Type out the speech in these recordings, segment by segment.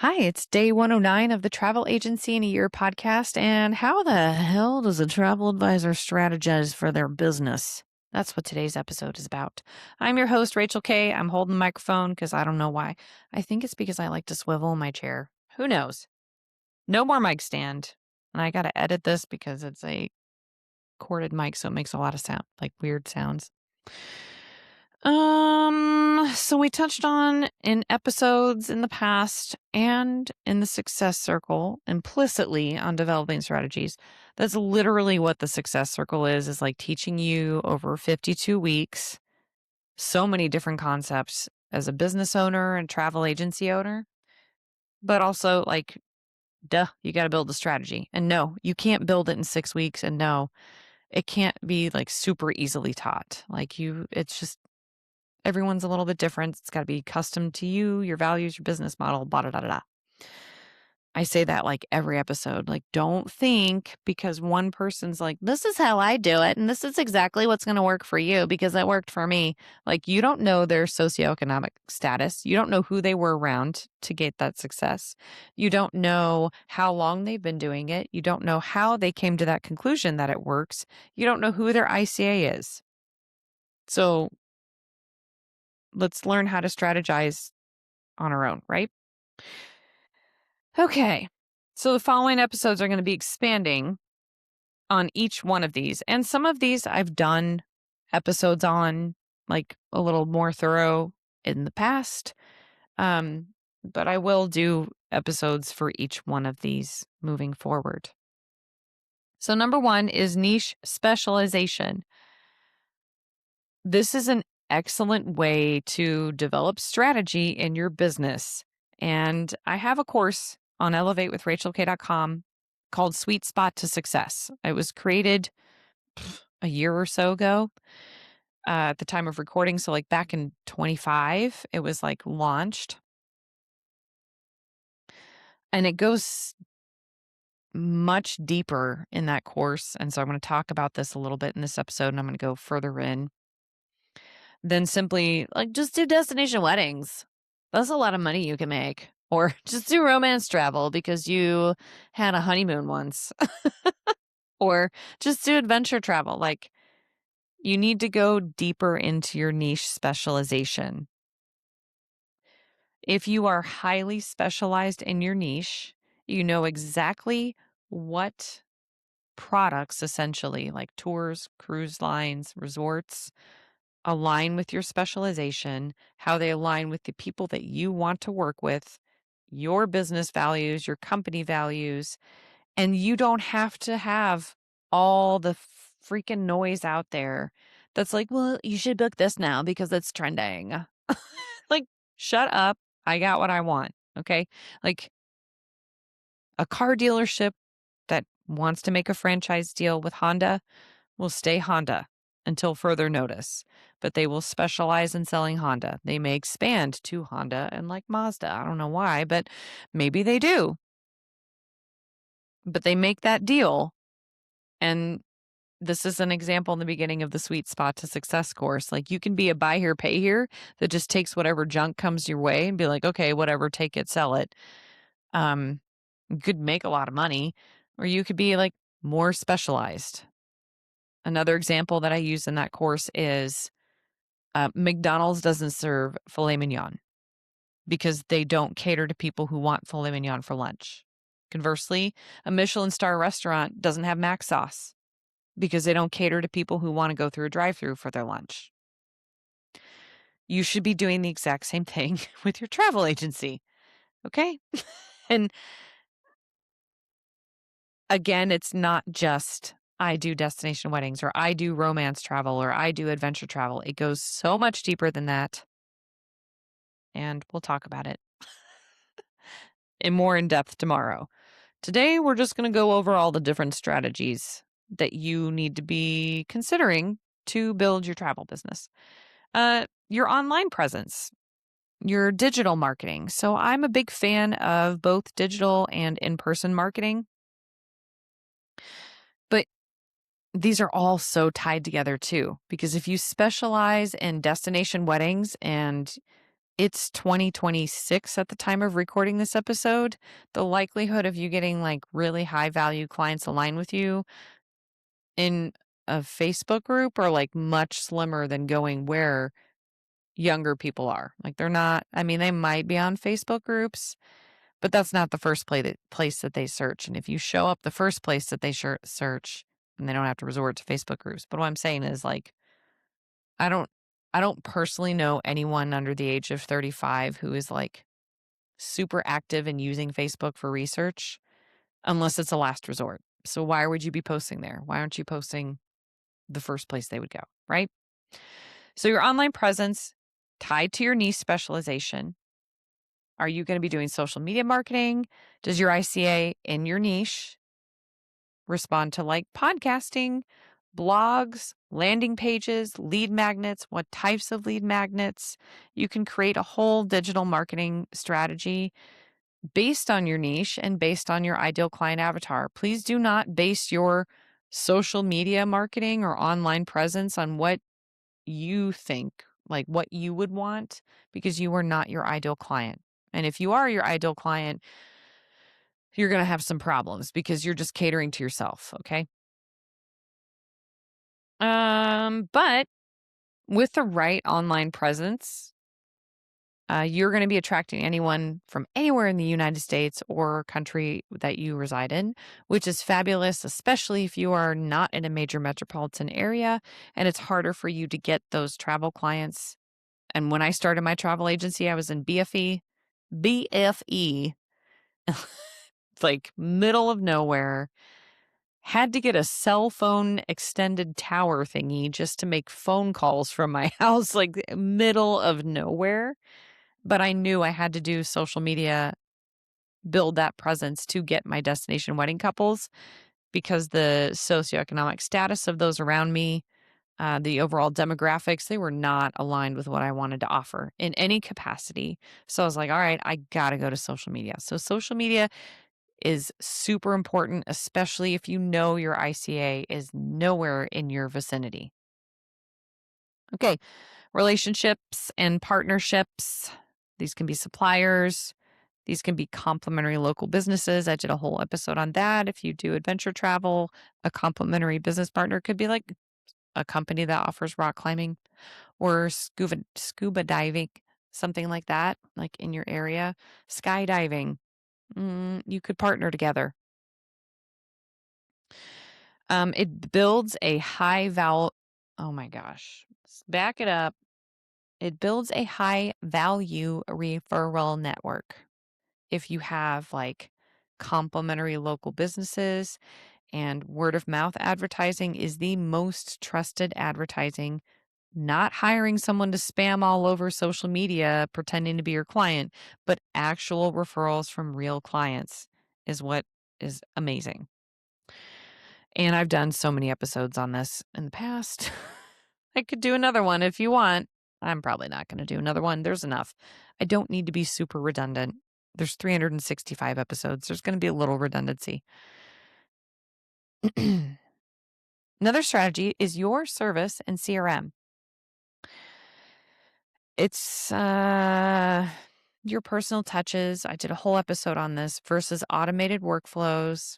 Hi, it's day 109 of the Travel Agency in a Year podcast. And how the hell does a travel advisor strategize for their business? That's what today's episode is about. I'm your host, Rachel Kay. I'm holding the microphone because I don't know why. I think it's because I like to swivel in my chair. Who knows? No more mic stand. And I got to edit this because it's a corded mic, so it makes a lot of sound, like weird sounds. So we touched on in episodes in the past and in the success circle implicitly on developing strategies. That's literally what the success circle is like teaching you over 52 weeks so many different concepts as a business owner and travel agency owner, but also like, duh, you got to build a strategy. And no, you can't build it in 6 weeks. And no, it can't be like super easily taught. It's just everyone's a little bit different. It's got to be custom to you, your values, your business model, blah, da, da, da, da. I say that like every episode. Like, don't think because one person's like, this is how I do it. And this is exactly what's going to work for you because it worked for me. Like, you don't know their socioeconomic status. You don't know who they were around to get that success. You don't know how long they've been doing it. You don't know how they came to that conclusion that it works. You don't know who their ICA is. So let's learn how to strategize on our own, right? Okay. So the following episodes are going to be expanding on each one of these. And some of these I've done episodes on, like a little more thorough in the past. But I will do episodes for each one of these moving forward. So number 1 is niche specialization. This is an excellent way to develop strategy in your business. And I have a course on elevatewithrachelk.com called Sweet Spot to Success. It was created a year or so ago at the time of recording. So, like back in 25, it was like launched. And it goes much deeper in that course. And so I'm going to talk about this a little bit in this episode, and I'm going to go further in than simply like just do destination weddings. That's a lot of money you can make. Or just do romance travel because you had a honeymoon once. Or just do adventure travel. Like, you need to go deeper into your niche specialization. If you are highly specialized in your niche, you know exactly what products, essentially, like tours, cruise lines, resorts, align with your specialization, how they align with the people that you want to work with, your business values, your company values, and you don't have to have all the freaking noise out there that's like, well, you should book this now because it's trending. Like, shut up. I got what I want. Okay. Like, a car dealership that wants to make a franchise deal with Honda will stay Honda until further notice, but they will specialize in selling Honda. They may expand to Honda and like Mazda. I don't know why, but maybe they do. But they make that deal. And this is an example in the beginning of the Sweet Spot to Success course. Like, you can be a buy here, pay here that just takes whatever junk comes your way and be like, okay, whatever, take it, sell it. You could make a lot of money, or you could be like more specialized. Another example that I use in that course is McDonald's doesn't serve filet mignon because they don't cater to people who want filet mignon for lunch. Conversely, a Michelin star restaurant doesn't have mac sauce because they don't cater to people who want to go through a drive-through for their lunch. You should be doing the exact same thing with your travel agency. Okay? And again, it's not just I do destination weddings or I do romance travel or I do adventure travel. It goes so much deeper than that. And we'll talk about it in more in depth tomorrow. Today, we're just going to go over all the different strategies that you need to be considering to build your travel business. Your online presence, your digital marketing. So I'm a big fan of both digital and in-person marketing. But these are all so tied together too, because if you specialize in destination weddings and It's 2026 at the time of recording this episode. The likelihood of you getting like really high value clients aligned with you in a Facebook group are like much slimmer than going where younger people are. Like they're not, I mean, they might be on Facebook groups, but that's not the first place that they search. And if you show up the first place that they search, and they don't have to resort to Facebook groups. But what I'm saying is like, I don't I don't personally know anyone under the age of 35 who is like super active in using Facebook for research unless it's a last resort. So why would you be posting there? Why aren't you posting the first place they would go, right? So your online presence tied to your niche specialization. Are you going to be doing social media marketing? Does your ICA in your niche respond to like podcasting, blogs, landing pages, lead magnets? What types of lead magnets? You can create a whole digital marketing strategy based on your niche and based on your ideal client avatar. Please do not base your social media marketing or online presence on what you think, like what you would want, because you are not your ideal client. And if you are your ideal client, you're going to have some problems because you're just catering to yourself, okay? But with the right online presence, you're going to be attracting anyone from anywhere in the United States or country that you reside in, which is fabulous, especially if you are not in a major metropolitan area and it's harder for you to get those travel clients. And when I started my travel agency, I was in BFE, like middle of nowhere. Had to get a cell phone extended tower thingy just to make phone calls from my house, like middle of nowhere. But I knew I had to do social media, build that presence to get my destination wedding couples because the socioeconomic status of those around me, the overall demographics, they were not aligned with what I wanted to offer in any capacity. So I was like, all right, I got to go to social media. So social media is super important, especially if you know your ICA is nowhere in your vicinity. Okay, relationships and partnerships. These can be suppliers. These can be complementary local businesses. I did a whole episode on that. If you do adventure travel, a complementary business partner could be like a company that offers rock climbing or scuba diving, something like that, like in your area. Skydiving. You could partner together. It builds a high val. Oh my gosh. Back it up. It builds a high value referral network. If you have like complementary local businesses and word of mouth advertising is the most trusted advertising, not hiring someone to spam all over social media pretending to be your client, but actual referrals from real clients is what is amazing. And I've done so many episodes on this in the past. I could do another one if you want. I'm probably not going to do another one. There's enough. I don't need to be super redundant. There's 365 episodes. There's going to be a little redundancy. Another strategy is your service and CRM. It's your personal touches. I did a whole episode on this versus automated workflows.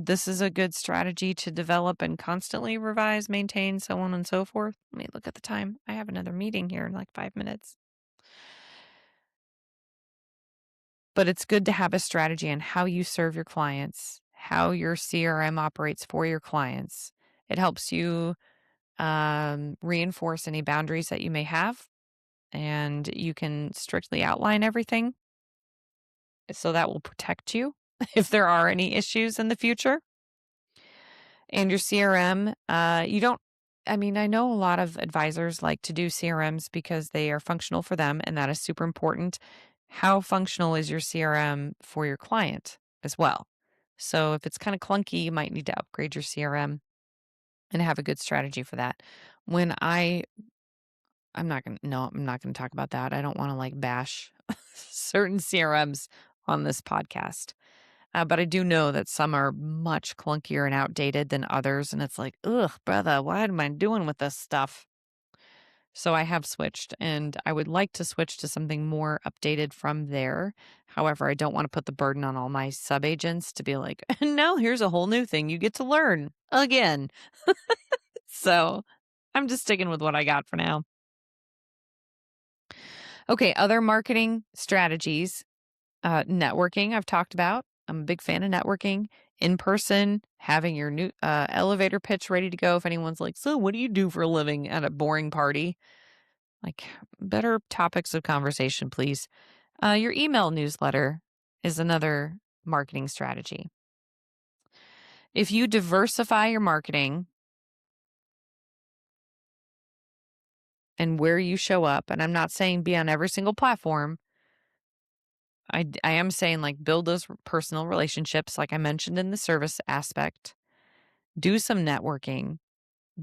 This is a good strategy to develop and constantly revise, maintain, so on and so forth. Let me look at the time. I have another meeting here in like 5 minutes. But it's good to have a strategy on how you serve your clients, how your CRM operates for your clients. It helps you reinforce any boundaries that you may have, and you can strictly outline everything. So that will protect you if there are any issues in the future. And your CRM, you don't, I mean, I know a lot of advisors like to do CRMs because they are functional for them, and that is super important. How functional is your CRM for your client as well? So if it's kind of clunky, you might need to upgrade your CRM and have a good strategy for that. When I'm not going to, no, I'm not going to talk about that. I don't want to like bash certain CRMs on this podcast. But I do know that some are much clunkier and outdated than others. And it's like, ugh, brother, what am I doing with this stuff? So I have switched and I would like to switch to something more updated from there. However, I don't want to put the burden on all my sub agents to be like, and now here's a whole new thing you get to learn again. So I'm just sticking with what I got for now. Okay, other marketing strategies. Networking, I've talked about. I'm a big fan of networking in person, having your new elevator pitch ready to go. If anyone's like, so what do you do for a living at a boring party? Like, better topics of conversation, please. Your email newsletter is another marketing strategy. If you diversify your marketing and where you show up, and I'm not saying be on every single platform, I am saying like build those personal relationships, like I mentioned in the service aspect, do some networking,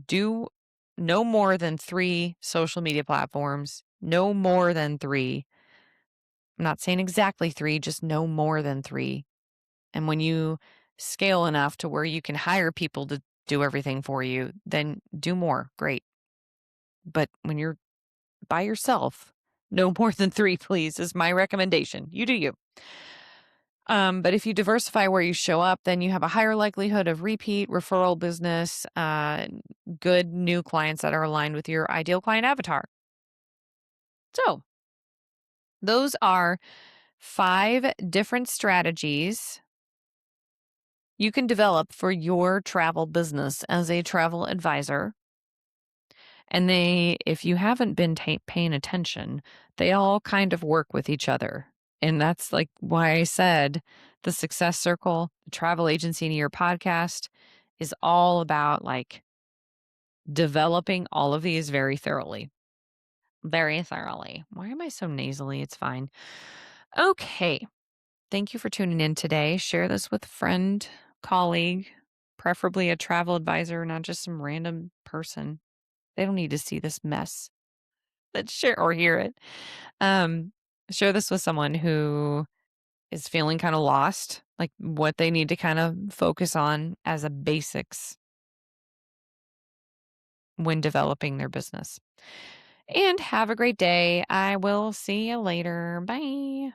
do no more than 3 social media platforms, no more than 3. I'm not saying exactly 3, just no more than 3. And when you scale enough to where you can hire people to do everything for you, then do more. Great. But when you're by yourself, no more than 3, please, is my recommendation. You do you. But if you diversify where you show up, then you have a higher likelihood of repeat referral business, good new clients that are aligned with your ideal client avatar. So, those are 5 different strategies you can develop for your travel business as a travel advisor. And if you haven't been paying attention, they all kind of work with each other. And that's like why I said the success circle, the travel agency in your podcast is all about like developing all of these very thoroughly. Very thoroughly. Why am I so nasally? It's fine. Okay. Thank you for tuning in today. Share this with a friend, colleague, preferably a travel advisor, not just some random person. They don't need to see this mess. Let's share or hear it. Um, Share this with someone who is feeling kind of lost, like what they need to kind of focus on as a basics when developing their business. And have a great day. I will see you later. Bye.